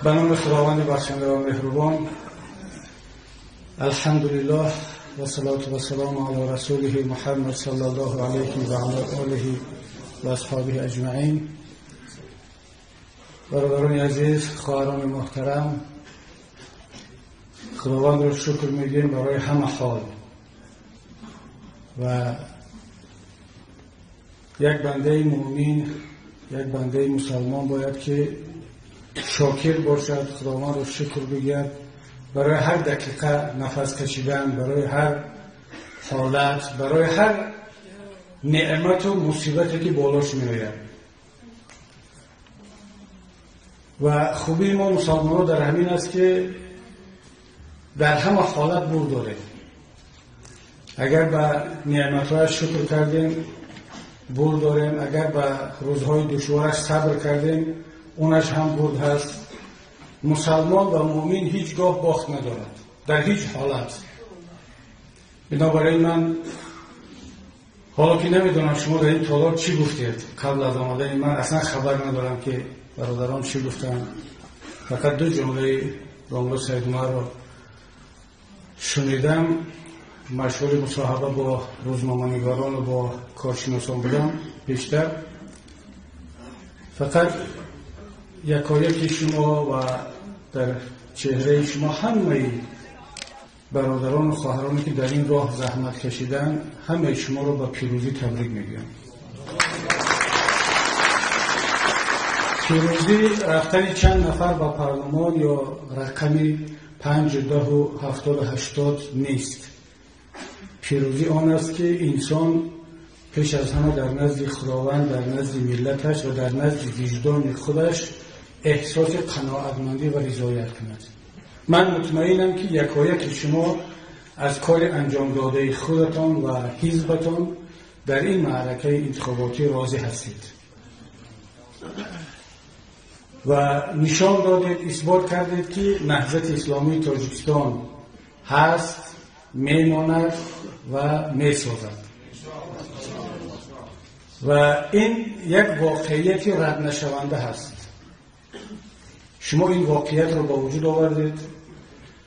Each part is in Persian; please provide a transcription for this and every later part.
به نام خداوند بخشنده و مهربان. الحمدلله و صلات و سلام علی رسوله محمد صلی الله علیه و علی آله و اصحابه اجمعین. برادران عزیز، خواهران محترم، خداوند را شکر میگیم برای همه حال. و یک بنده مؤمن، یک بنده مسلمان باید که شاکر باشد، خداوند را شکر بگوید برای هر دقیقه نفس کشیدن، برای هر حالت، برای هر نعمت و مصیبتی که بالاش میآید. و خوبی ما مسلمانان در همین است که در همه حالت بور داریم. اگر به نعمت‌هایش شکر کردیم بور داریم، اگر به روزهای دشوارش صبر کردیم اونش هم برد هست. مسلمان و مؤمن هیچگاه باخت ندارد در هیچ حالت. بنابراین من حالا که نمیدونم شما در این تالار چی گفتید قبل از آمدن من اصلا خبر ندارم که برادران چی گفتن. فقط دو جمله بانگو سید عمر رو شنیدم. مشغول مصاحبه با روزنامه‌نگاران و با کارشناسان بودم بیشتر. فقط یکایک شما و در چهره شما همه برادران و خواهرانی که در این راه زحمت کشیدن، همه شما رو با پیروزی تبریک میگم. پیروزی رفتن چند نفر با پارلمان یا رقمی 5، 10 و 70 و 80 نیست. پیروزی آن است که انسان پیش از همه در نزد خداوند، در نزد ملتش و در نزد وجدان خودش احساس قناعتمندی و رضایت کند. من مطمئنم که یکایک شما از کار انجام داده خودتان و حزبتان در این معرکه انتخاباتی راضی هستید و نشان دادید، اثبات کردید که نهضت اسلامی تاجیکستان هست، میماند و میسازد. و این یک واقعیت رد نشونده هست. شما این واقعیت رو با وجود آوردید،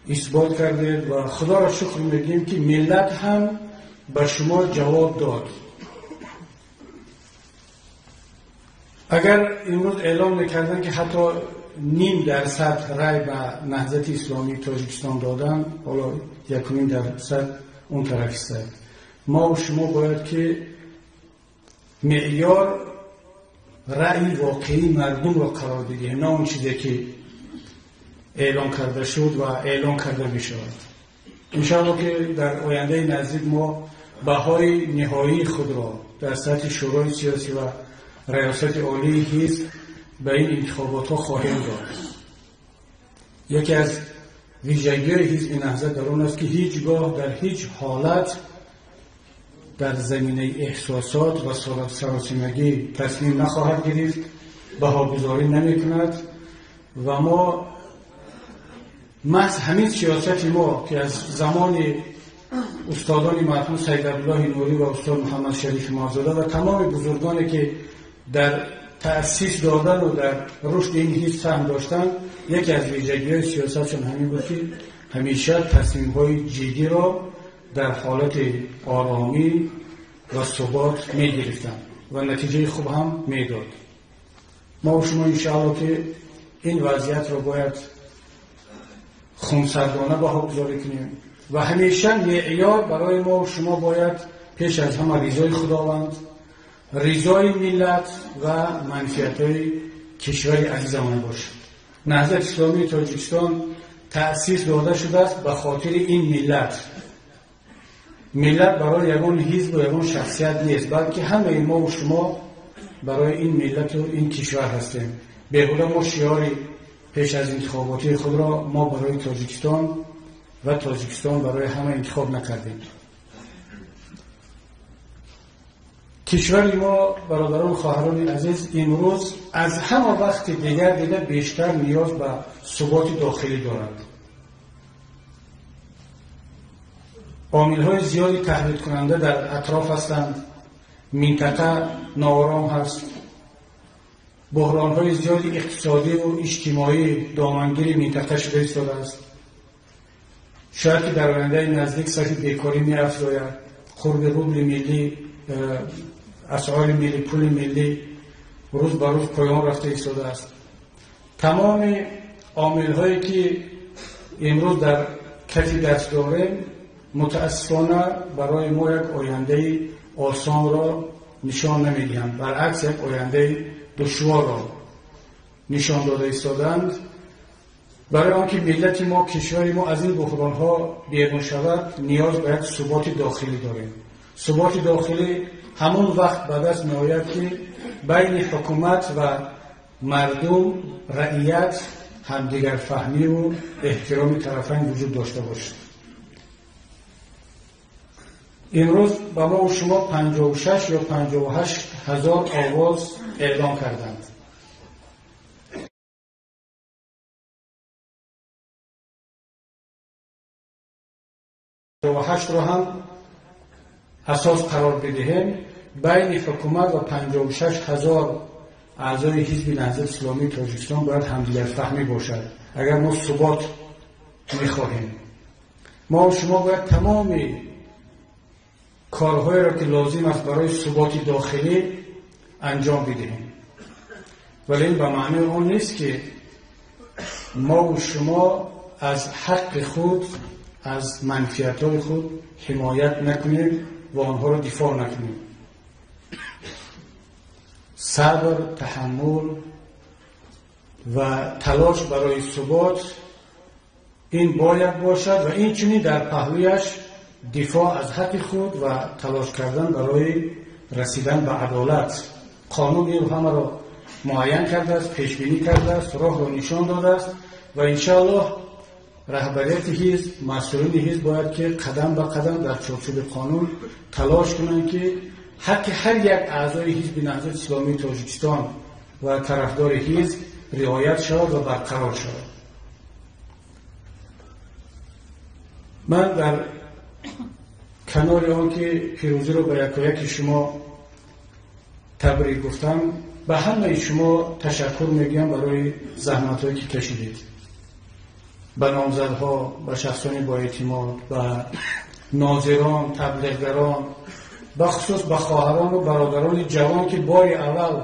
اثبات کردید و خدا را شکر میگیم که ملت هم به شما جواب داد. اگر امروز اعلام میکردن که حتی 0.5% رای به نهضت اسلامی تاجیکستان دادن، حالا 1.5% اون طرف است. ما و شما باید که معیار رأی واقعی مردم را قرار بدهیم، نه اون چیزی که اعلان کرده شد و اعلان کرده می شود. انشاءالله که در آینده نزدیک ما بهای نهایی خود را در سطح شورای سیاسی و ریاست عالی حزب به این انتخابات ها خواهیم داد. یکی از ویژگی حزب نهضت در اون است که هیچگاه در هیچ حالت در زمینه احساسات و سراسیمگی تصمیم نخواهد گرفت، بهاگذاری نمی کند و ما محض همین سیاست ما که از زمان استادان مرحوم سید عبدالله نوری و استاد محمد شریف مازاده و تمام بزرگانی که در تأسیس دادن و در رشد این حزب سهم داشتن، یکی از ویژگی‌های سیاستشون همین بود که همیشه تصمیم‌های جدی را در حالت آرامی و ثبات می‌گرفتند و نتیجه خوب هم می‌داد. ما و شما انشاءالله که این وضعیت را باید خونسردانه بهاگذاری کنیم و همیشه معیار برای ما و شما باید پیش از همه رضای خداوند، رضای ملت و منفعت‌های کشور عزیزمان باشد. نهضت اسلامی تاجیکستان تأسیس داده شده است به خاطر این ملت. ملت برای یگان حزب و یگان شخصیت نیست، بلکه همه ما و شما برای این ملت و این کشور هستیم. بیهوده ما شعار پیش از انتخاباتی خود را ما برای تاجیکستان و تاجیکستان برای همه انتخاب نکردیم. کشور ما برادران و خواهران عزیز امروز از همه وقت دیگر بیشتر نیاز به ثبات داخلی دارد. عامل‌های زیادی تهدید کننده در اطراف هستند. منطقه ناآرام هست. بحران‌های زیادی اقتصادی و اجتماعی دامنگیر منطقه شده ایستاده است. شاید که در آینده نزدیک سطح بیکاری می‌افزاید، قرب روبل ملی، اسعار ملی، پول ملی روز به روز پایان رفته ایستاده است. تمام عامل‌هایی که امروز در کف دست داریم متاسفانه برای ما یک آینده آسان را نشان نمی‌دهند، برعکس یک آینده دشوار را نشان داده ایستادند. برای آنکه ملت ما، کشور ما از این بحران‌ها بیرون شود نیاز به یک ثبات داخلی داریم. ثبات داخلی همون وقت به دست می‌آید که بین حکومت و مردم، رعیت همدیگر فهمی و احترام طرفین وجود داشته باشد. امروز با ما و شما 56 یا 58 هزار آواز اعلام کردند. و 8 را هم اساس قرار بدهیم. بین حکومت و 56 هزار اعضای حزب نهضت اسلامی تاجیکستان باید همدیگر فهمی باشد. اگر ما ثبات می‌خواهیم، ما و شما باید تمام کارهای را که لازم است برای ثبات داخلی انجام بدهیم. ولی این به معنی آن نیست که ما و شما از حق خود، از منفعت‌های خود حمایت نکنیم و آنها را دفاع نکنیم. صبر، تحمل و تلاش برای ثبات این باید باشد و این چنین در پهلویش دفاع از حق خود و تلاش کردن برای رسیدن به عدالت. قانون این همه را معین کرده است، پیش بینی کرده است، راه را نشان داده است و انشاءالله رهبریت حزب، مسئولین حزب باید که قدم به قدم در چارچوب قانون تلاش کنند که حق هر یک اعضای حزب نهضت اسلامی تاجیکستان و طرفدار حزب رعایت شود و برقرار شود. من در کنار آن که پیروزی رو به یکایک شما تبریک گفتم، به همه شما تشکر میگم برای زحمت‌هایی که کشیدید. به نامزدها، به شخصان با اعتماد، به ناظران، تبلیغگران، بخصوص به خواهران و برادران جوان که بار اول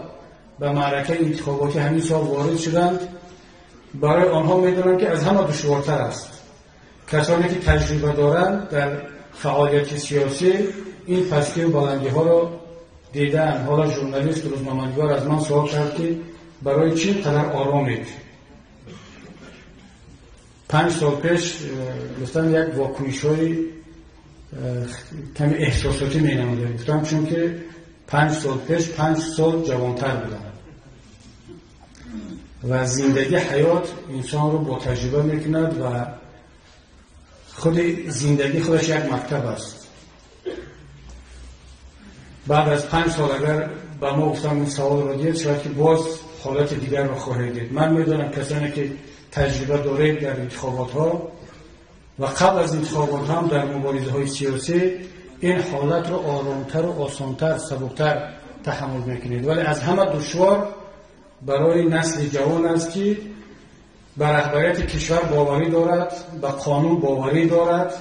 به معرکه انتخاباتی همین سال وارد شدند، برای آنها می‌دانم که از همه دشوارتر است. کسانی که تجربه دارند در فعالیت سیاسی این پستی و بلندی ها را دیدن. حالا ژورنالیست روزنامه‌نگار از من سوال کرد که برای چی قدر آرامید؟ 5 سال پیش گفتم یک واکنش‌های کمی احساساتی می‌نموده. گفتم چون که 5 سال پیش 5 سال جوانتر بودم و زندگی حیات انسان رو با تجربه می‌کند و خود زندگی خودش یک مکتب است. بعد از 5 سال اگر با ما گفتم این سوال را دید، شاید که باز حالت دیگر را خواهید دید. من میدونم کسانی که تجربه دارید در انتخابات ها و قبل از انتخابات هم در مبارزه های سیاسی این حالت را آرامتر و آسانتر، سبکتر تحمل میکنید. ولی از همه دشوار برای نسل جوان است که به رهبریت کشور باوری دارد، به قانون باوری دارد،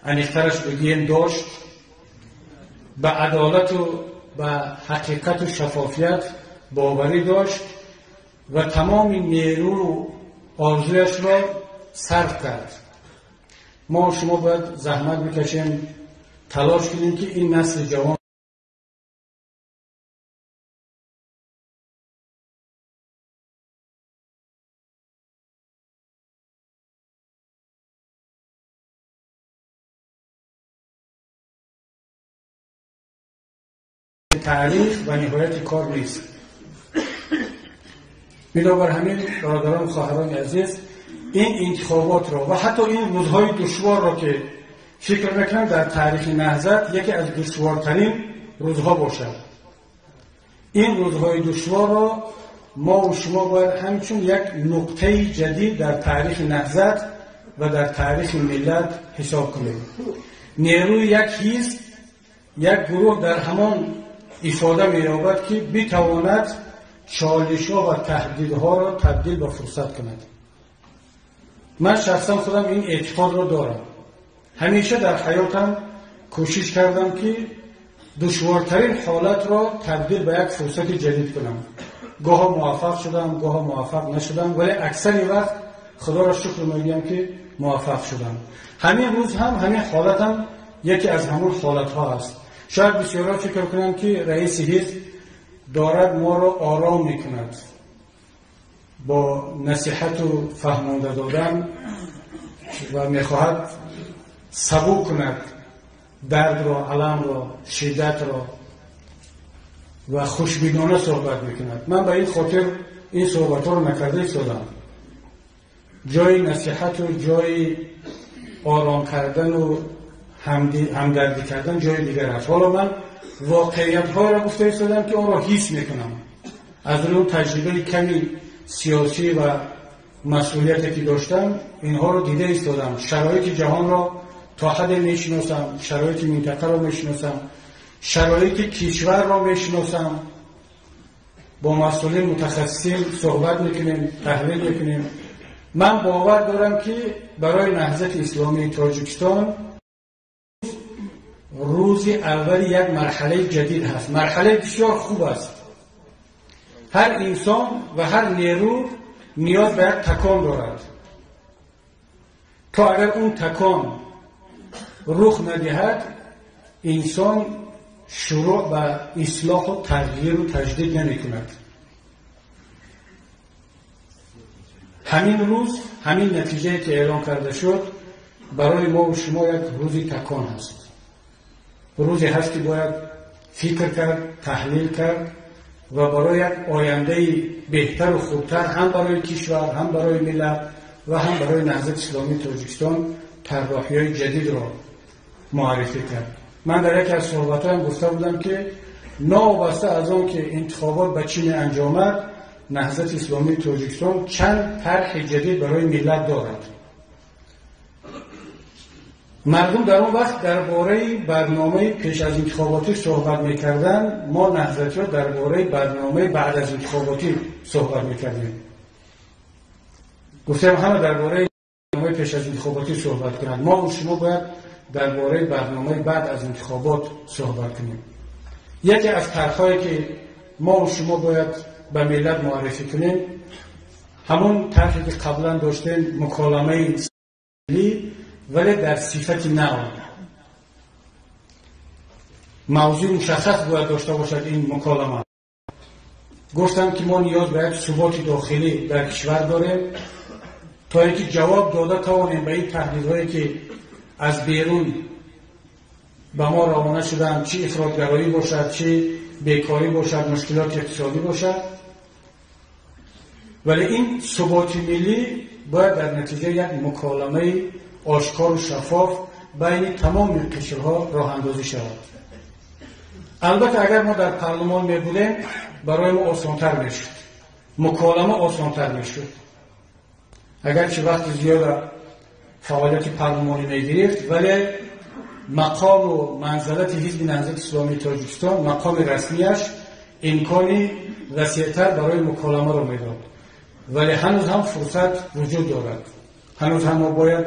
انیخترش بگیم داشت، به عدالت و به حقیقت و شفافیت باوری داشت و تمام نیرو و آرزویش را صرف کرد. ما و شما باید زحمت بکشیم، تلاش کنیم که این نسل جوان تعریف و نهایت کار نیست. بنابر همین برادران و خواهران عزیز، این انتخابات را و حتی این روزهای دشوار را که فکر میکنم در تاریخ نهضت یکی از دشوارترین روزها باشد، این روزهای دشوار را ما و شما باید همچون یک نقطه جدید در تاریخ نهضت و در تاریخ ملت حساب کنیم. نیروی یک حزب، یک گروه در همان افاده می‌یابد که بتواند چالش‌ها و تهدیدها را تبدیل به فرصت کند. من شخصا خودم این اعتقاد را دارم. همیشه در حیاتم کوشش کردم که دشوارترین حالت را تبدیل به یک فرصت جدید کنم. گاه موفق شدم، گاه موفق نشدم، ولی اکثر وقت خدا را شکر میگم که موفق شدم. همین روز هم همین حالت هم یکی از همون حالت ها است. شاید بسیارا فکر کنند که رئیس حزب دارد ما را آرام میکند، با نصیحت و فهمانده دادن و میخواهد سبک کند درد را، علم را، شدت را و خوشبینانه صحبت میکند. من به این خاطر این صحبت ها رو نکرده ایستادم. جای نصیحت و جای آرام کردن و همدردی کردن جای دیگر است. حالا من واقعیت ها را گفته ایستادم که آن را حس میکنم. از اون تجربه کمی سیاسی و مسئولیتی که داشتم اینها رو دیده ایستادم. شرایط جهان را تا حد میشناسم، شرایط منطقه را میشناسم، شرایط کشور را میشناسم. با مسئولین متخصصین صحبت میکنیم، تحلیل میکنیم. من باور دارم که برای نهضت اسلامی تاجیکستان روز اول یک مرحله جدید هست. مرحله بسیار خوب است. هر انسان و هر نیرو نیاز به یک تکان دارد. تا اگر اون تکان رخ ندهد، انسان شروع به اصلاح و تغییر و تجدید نمی کند. همین روز، همین نتیجه که اعلام کرده شد برای ما و شما یک روزی تکان هست. روزی هست که باید فکر کرد، تحلیل کرد و برای یک آینده بهتر و خوبتر هم برای کشور، هم برای ملت و هم برای نهضت اسلامی تاجیکستان طراحی‌های جدید را معرفی کرد. من در یکی از صحبت‌هایم گفته بودم که ناوابسته از آن که انتخابات به چین انجامد، نهضت اسلامی تاجیکستان چند طرح جدید برای ملت دارد. مردم در اون وقت درباره برنامه پیش از انتخاباتی صحبت می‌کردند. ما نهضتی‌ها درباره برنامه بعد از انتخاباتی صحبت می‌کردیم. گفتم همه درباره برنامه پیش از انتخاباتی صحبت کنند. ما و شما باید درباره برنامه بعد از انتخابات صحبت کنیم. یکی از طرح‌هایی که ما و شما باید به ملت معرفی کنیم همون طرحی که قبلا داشتیم، مکالمه ملی ولی در صفت نو. موضوع مشخص باید داشته باشد این مکالمه. گفتم که ما نیاز به یک ثبات داخلی در کشور داریم تا اینکه جواب داده توانیم به این تهدیدهایی که از بیرون به ما روانه شدن، چه افراط‌گرایی باشد، چه بیکاری باشد، مشکلات اقتصادی باشد. ولی این ثبات ملی باید در نتیجه یک مکالمه آشکار و شفاف بین تمام قشرها راه اندازی شود. البته اگر ما در پارلمان می بودیم برای ما آسان‌تر میشد، مکالمه آسان‌تر میشد. اگرچه وقت زیاد فعالیت پارلمانی میگرفت ولی مقام و منزلت حزب نهضت اسلامی تاجیکستان، مقام رسمیش امکانی وسیع‌تر برای مکالمه را میداد. ولی هنوز هم فرصت وجود دارد. هنوز هم ما باید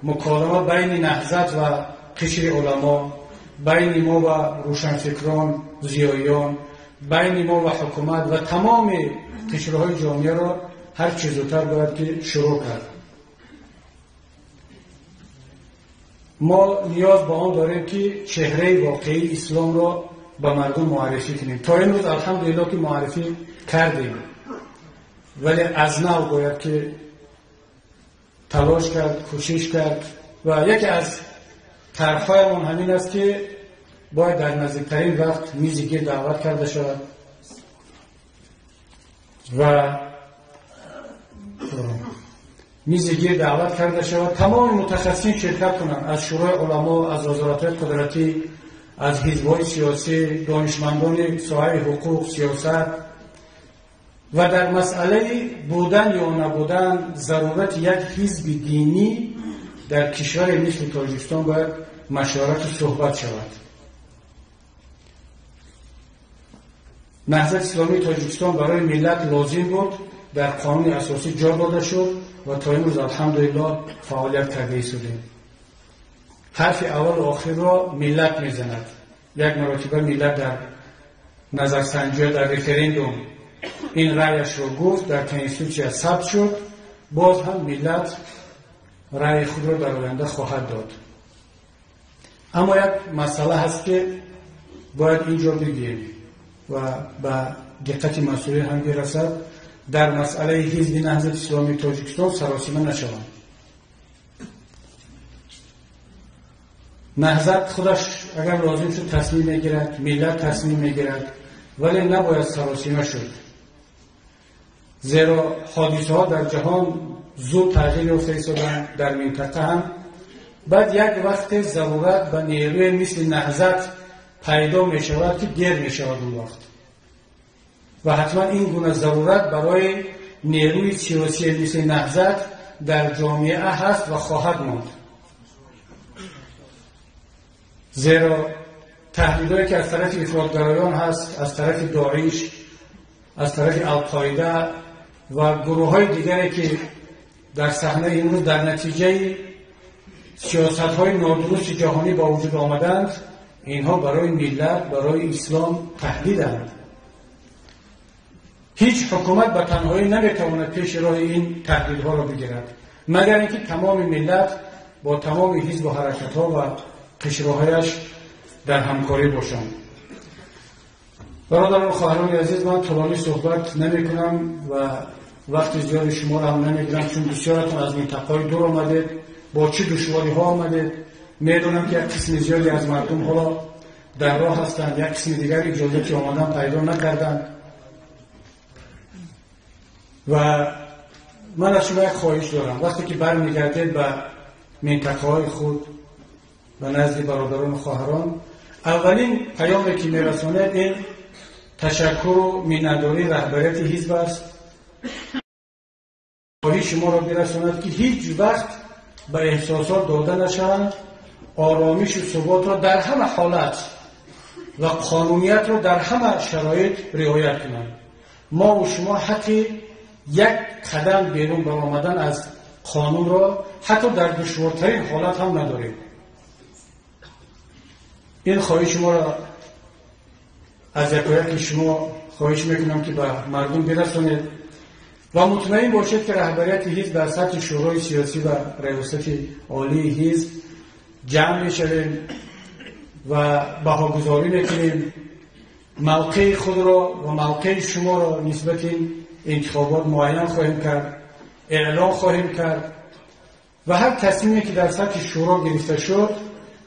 مکالمه بین نهضت و قشر علما، بین ما و روشنفکران، زیایان، بین ما و حکومت و تمام قشرهای جامعه را هر چه زودتر باید که شروع کرد. ما نیاز به آن داریم که چهره واقعی اسلام را به مردم معرفی کنیم. تا این روز الحمدلله که معرفی کردیم، ولی از نو باید که تلاش کرد، کوشش کرد و یکی از طرح‌هایمان همین است که باید در نزدیکترین وقت میز گرد دعوت کرده شود و میز گرد دعوت کرده شود، تمام متخصصین شرکت کنند، از شورای علما، از وزارت‌های قدرتی، از حزب‌های سیاسی، دانشمندان ساحه حقوق، سیاست و در مسئله بودن یا نبودن ضرورت یک حزب دینی در کشور مثل تاجیکستان باید مشورت و صحبت شود. نهضت اسلامی تاجیکستان برای ملت لازم بود، در قانون اساسی جا داده شد و تا امروز الحمدلله فعالیت کرده ایستادیم. حرف اول و آخر را ملت میزند. یک مرتبه ملت در نظرسنجی در رفرندوم این رأیش را گفت، در کنستیتوسیون ثبت شد. باز هم ملت رأی خود را در آینده خواهد داد. اما یک مسئله هست که باید اینجا بگیم و به دقت مسئولین هم برسد، در مسئله حزب نهضت اسلامی تاجیکستان سراسیمه نشوند. نهضت خودش اگر لازم شد تصمیم میگیرد، ملت تصمیم میگیرد، ولی نباید سراسیمه شد. زیرا حادثه ها در جهان زود تغییر یافته ایستادند، در منطقه هم. بعد یک وقت ضرورت به نیروی مثل نهضت پیدا می شود که دیر می شود اون وقت، و حتما این گونه ضرورت برای نیروی سیاسی مثل نهضت در جامعه هست و خواهد ماند. زیرا تهدیدهایی که از طرف افراطگرایان هست، از طرف داعش، از طرف القاعده و گروه های دیگری که در صحنه امروز در نتیجه سیاست های نادرست جهانی با وجود آمدند، اینها برای ملت، برای اسلام تهدیدند. هیچ حکومت به تنهایی نمیتواند پیش راه این تهدیدها را بگیرد، مگر اینکه تمام ملت با تمام حزب و حرکت ها و قشرهایش در همکاری باشند. برادران و خواهران عزیز، من طولانی صحبت نمی کنم و وقت زیاد شما را هم نمیگیرم، چون بسیارتون از منطقه‌های دور آمدید، با چه دشواری ها آمدید. میدونم که یک قسم زیادی از مردم حالا در راه هستند، یک قسم دیگر اجازه آمدن پیدا نکردند. و من از شما یک خواهش دارم، وقتی که برمیگردید به منطقه های خود و نزد برادران و خواهران، اولین پیامی که میرساند این تشکر و مینه‌داری رهبریت حزب است. خواهش شما را برساند که هیچ وقت به احساسات داده نشوند، آرامش و ثبات را در همه حالت و قانونیت را در همه شرایط رعایت کنند. ما و شما حق یک قدم بیرون برآمدن از قانون را حتی در دشوارترین حالت هم نداریم. این خواهش شما را از یکایک شما خواهش میکنم که به مردم برسانید و مطمئن باشید که رهبریت حزب در سطح شورای سیاسی و ریاست عالی حزب جمع میشویم و بهاگذاری میکنیم. موقع خود را و موقع شما را نسبت این انتخابات معین خواهیم کرد، اعلام خواهیم کرد و هر تصمیمی که در سطح شورا گرفته شد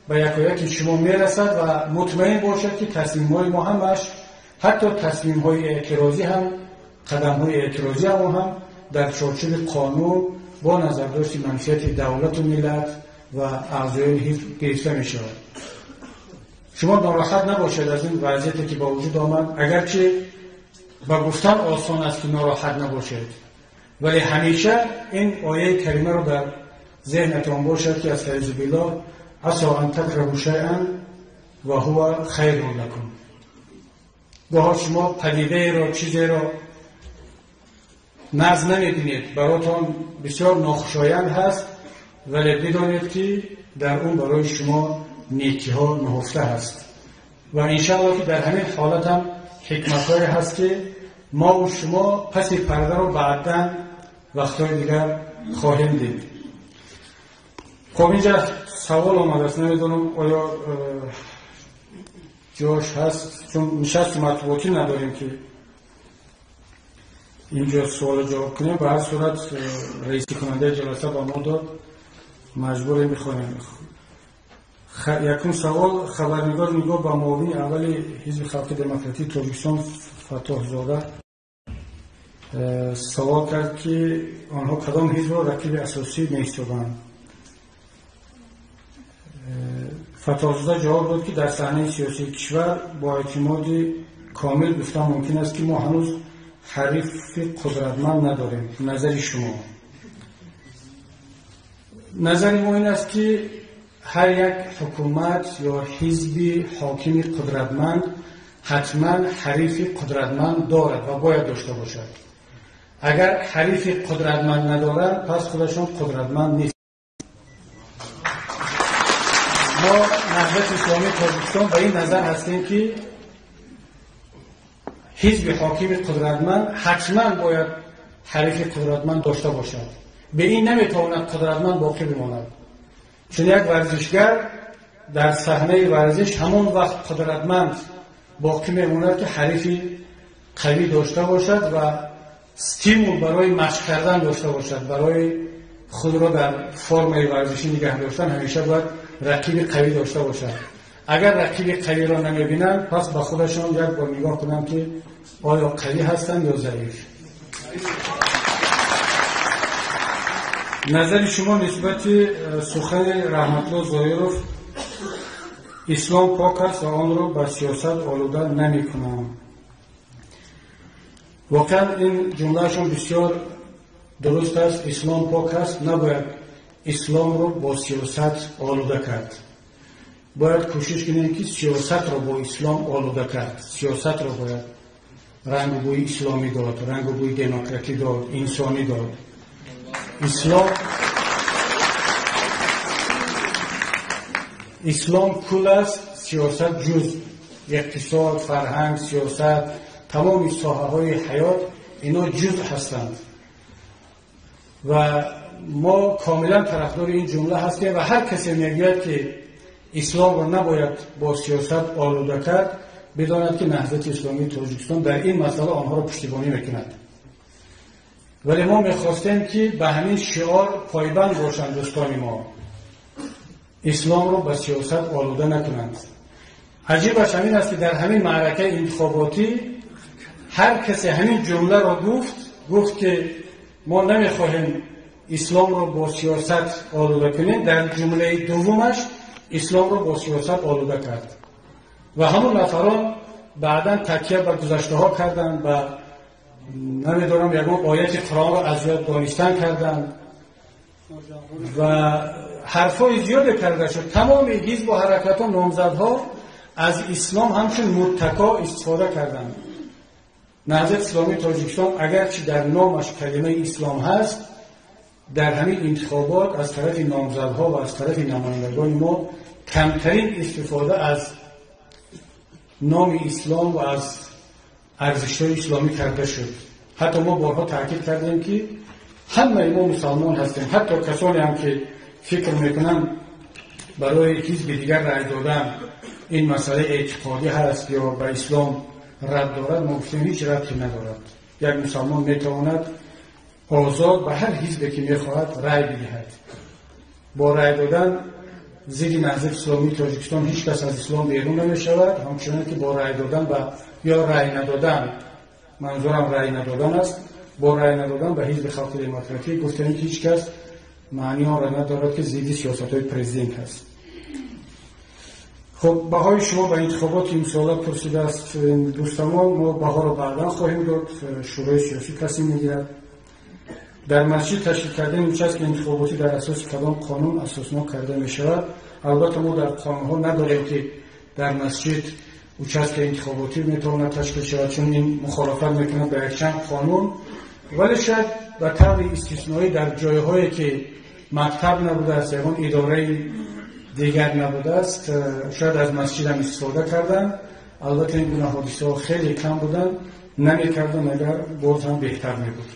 به یکایک شما میرسد و مطمئن باشد که تصمیم‌های ما همش، حتی تصمیم‌های اعتراضی هم، قدم‌های اعتراضی هم در چارچوب قانون با نظرداشت منفعت دولت و ملت و اعضای حزب گرفته می‌شود. شما ناراحت نباشید از این وضعیتی که با وجود آمد، اگرچه با گفتن آسان است که ناراحت نباشید، ولی همیشه این آیه کریمه رو در ذهنتان باشد که از فیض بالله عسى ان تکرهوا شیئا و هو خیر لکم. گاه شما پدیده را، چیزی را ناز نمی‌بینید، براتون بسیار ناخوشایند هست، ولی بدانید که در اون برای شما نیکی ها نهفته هست و انشاءالله که در همین حالت هم حکمت‌هایی هست که ما و شما پس پرده رو بعداً وقتهای دیگر خواهیم دید. خب اینجا سوال آمده است، نمیدونم آیا جاش هست، چون نشست مطبوعاتی نداریم که اینجا سوال جواب کنیم. به هر صورت رئیس کننده جلسه با ما داد، مجبور میخوانیم. یکم سوال خبرنگار نگاه به معاون اول حزب خلق دموکراتیک تاجیکستان فتاح زاده سوال کرد که آنها کدام حزب را رقیب اساسی می‌ایستادند. فتاح زاده جواب داد که در صحنه سیاسی کشور با اعتماد کامل گفتن ممکن است که ما هنوز حریف قدرتمند نداریم. نظر شما؟ نظر ما این است که هر یک حکومت یا حزب حاکم قدرتمند حتما حریف قدرتمند دارد و باید داشته باشد. اگر حریف قدرتمند ندارد پس خودشون قدرتمند نیست. ما نهضت اسلامی تاجیکستان به این نظر هستیم که حزب حاکم قدرتمند حتما باید حریف قدرتمند داشته باشد. به این نمیتواند قدرتمند باقی بماند. چون یک ورزشگر در صحنه ورزش همون وقت قدرتمند باقی میماند که حریف قوی داشته باشد و استیمول برای مشق کردن داشته باشد. برای خود را در فرم ورزشی نگه داشتن همیشه باید رقیب قوی داشته باشد. اگر رقیب قوی را نمیبینند پس به خودشان یک بار نگاه کنند که آیا قوی هستند یا ضعیف. نظر شما نسبت سخن رحمت الله ظاهروف اسلام پاک است و آن را به سیاست آلوده نمی کنم. واقعا این جملهشون بسیار درست است. اسلام پاک است، نباید اسلام را با سیاست آلوده کرد. باید کوشش کنیم که سیاست را با اسلام آلوده کرد. سیاست را باید رنگ و بوی اسلامی داد، رنگ و بوی دموکراتی داد، انسانی داد. اسلام کل است، سیاست جز. اقتصاد، فرهنگ، سیاست، تمام ساحه‌های حیات اینا جز هستند و ما کاملا طرفدار این جمله هستیم و هر کسی میگوید که اسلام را نباید با سیاست آلوده کرد بداند که نهضت اسلامی تاجیکستان در این مسئله آنها را پشتیبانی میکند. ولی ما میخواستیم که به همین شعار پایبند باشند دوستان ما، اسلام را به سیاست آلوده نکنند. عجیبش همین است که در همین معرکه انتخاباتی هر کسی همین جمله را گفت که ما نمیخواهیم اسلام را با سیاست آلوده کنیم. در جمله دومش اسلام را با سیاست آلوده کرد و همون نفران بعدا تکیه به گذشته ها کردند و نمیدونم یکم آیت قرآن را از یاد دانستن کردند و حرفای زیاد کرده شد. تمام حزب و حرکات و نامزدها از اسلام همچون متکا استفاده کردند. نهضت اسلامی تاجیکستان اگرچه در نامش کلمه اسلام هست، در همین انتخابات از طرف نامزدها و از طرف نمایندگان ما کمترین استفاده از نام اسلام و از ارزش‌های اسلامی کرده شد. حتی ما بارها تاکید کردیم که همه ما مسلمان هستیم. حتی کسانی هم که فکر میکنن برای حزب دیگر رای دادن این مسئله اعتقادی هست یا به اسلام رد دارد، ما گفتیم هیچ ردی ندارد. یک مسلمان میتواند آزاد به هر حزبی که میخواهد رای بدهد. با رای دادن ضد نهضت اسلامی تاجیکستان هیچ کس از اسلام بیرون نمیشود، همچنان که با رای دادن یا رای ندادن، منظورم رای ندادن است، با رای ندادن به حزب خلق دموکراتی گفتن که هیچ کس معنی آن را ندارد که ضد سیاست‌های پرزیدنت است. خب بهای شما به انتخابات امسال پرسیده است دوستان. ما بها را بعدا خواهیم داد، شورای سیاسی تصمیم میگیرد. در مسجد تشکیل کردن نشست انتخاباتی در اساس کدام قانون اساسنامه کرده می شود. البته ما در قانون ها نداریم که در مسجد نشست انتخاباتی میتواند تشکیل شود، چون این مخالفت میکنه به یک چند قانون. ولی شاید به طور استثنایی در جایهایی که مکتب نبوده است یا اون اداره دیگر نبوده است شاید از مسجد هم استفاده کردن. البته این گونه حادثه ها خیلی کم بودن، نمیکردن اگر باز هم بهتر میبود.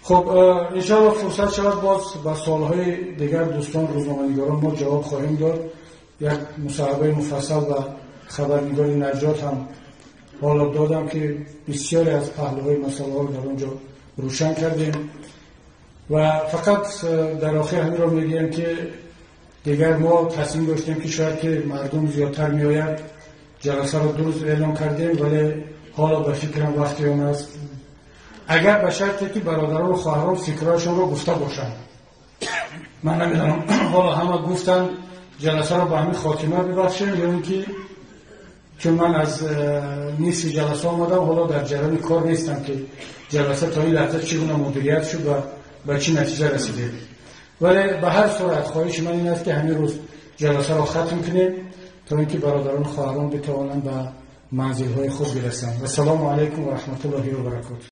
خب انشاءالله فرصت شود باز با سوالهای دیگر دوستان روزنامه‌نگاران ما جواب خواهیم داد. یک مصاحبه مفصل و خبرنگار نجات هم حالا دادم که بسیاری از پهلوهای مسئله ها در اونجا روشن کردیم و فقط در آخر همین را میگیم که دیگر ما تصمیم داشتیم که شاید که مردم زیادتر میآید جلسه را 2 روز اعلام کردیم، ولی حالا به فکرم وقتی آن است اگر به شرطی که برادران و خواهران فکرهاشون رو گفته باشن. من نمیدونم حالا همه گفتن جلسه رو به همین خاتمه ببخشیم یا اینکه چون من از نصف جلسه آمدم حالا در جریان کار نیستم که جلسه تا این لحظه چگونه مدیریت شد و به چه نتیجه رسیده. ولی به هر صورت خواهش من این است که همین روز جلسه رو ختم کنیم تا اینکه برادران و خواهران بتوانند به منزل های خود برسند. و السلام علیکم و رحمت الله و برکاته.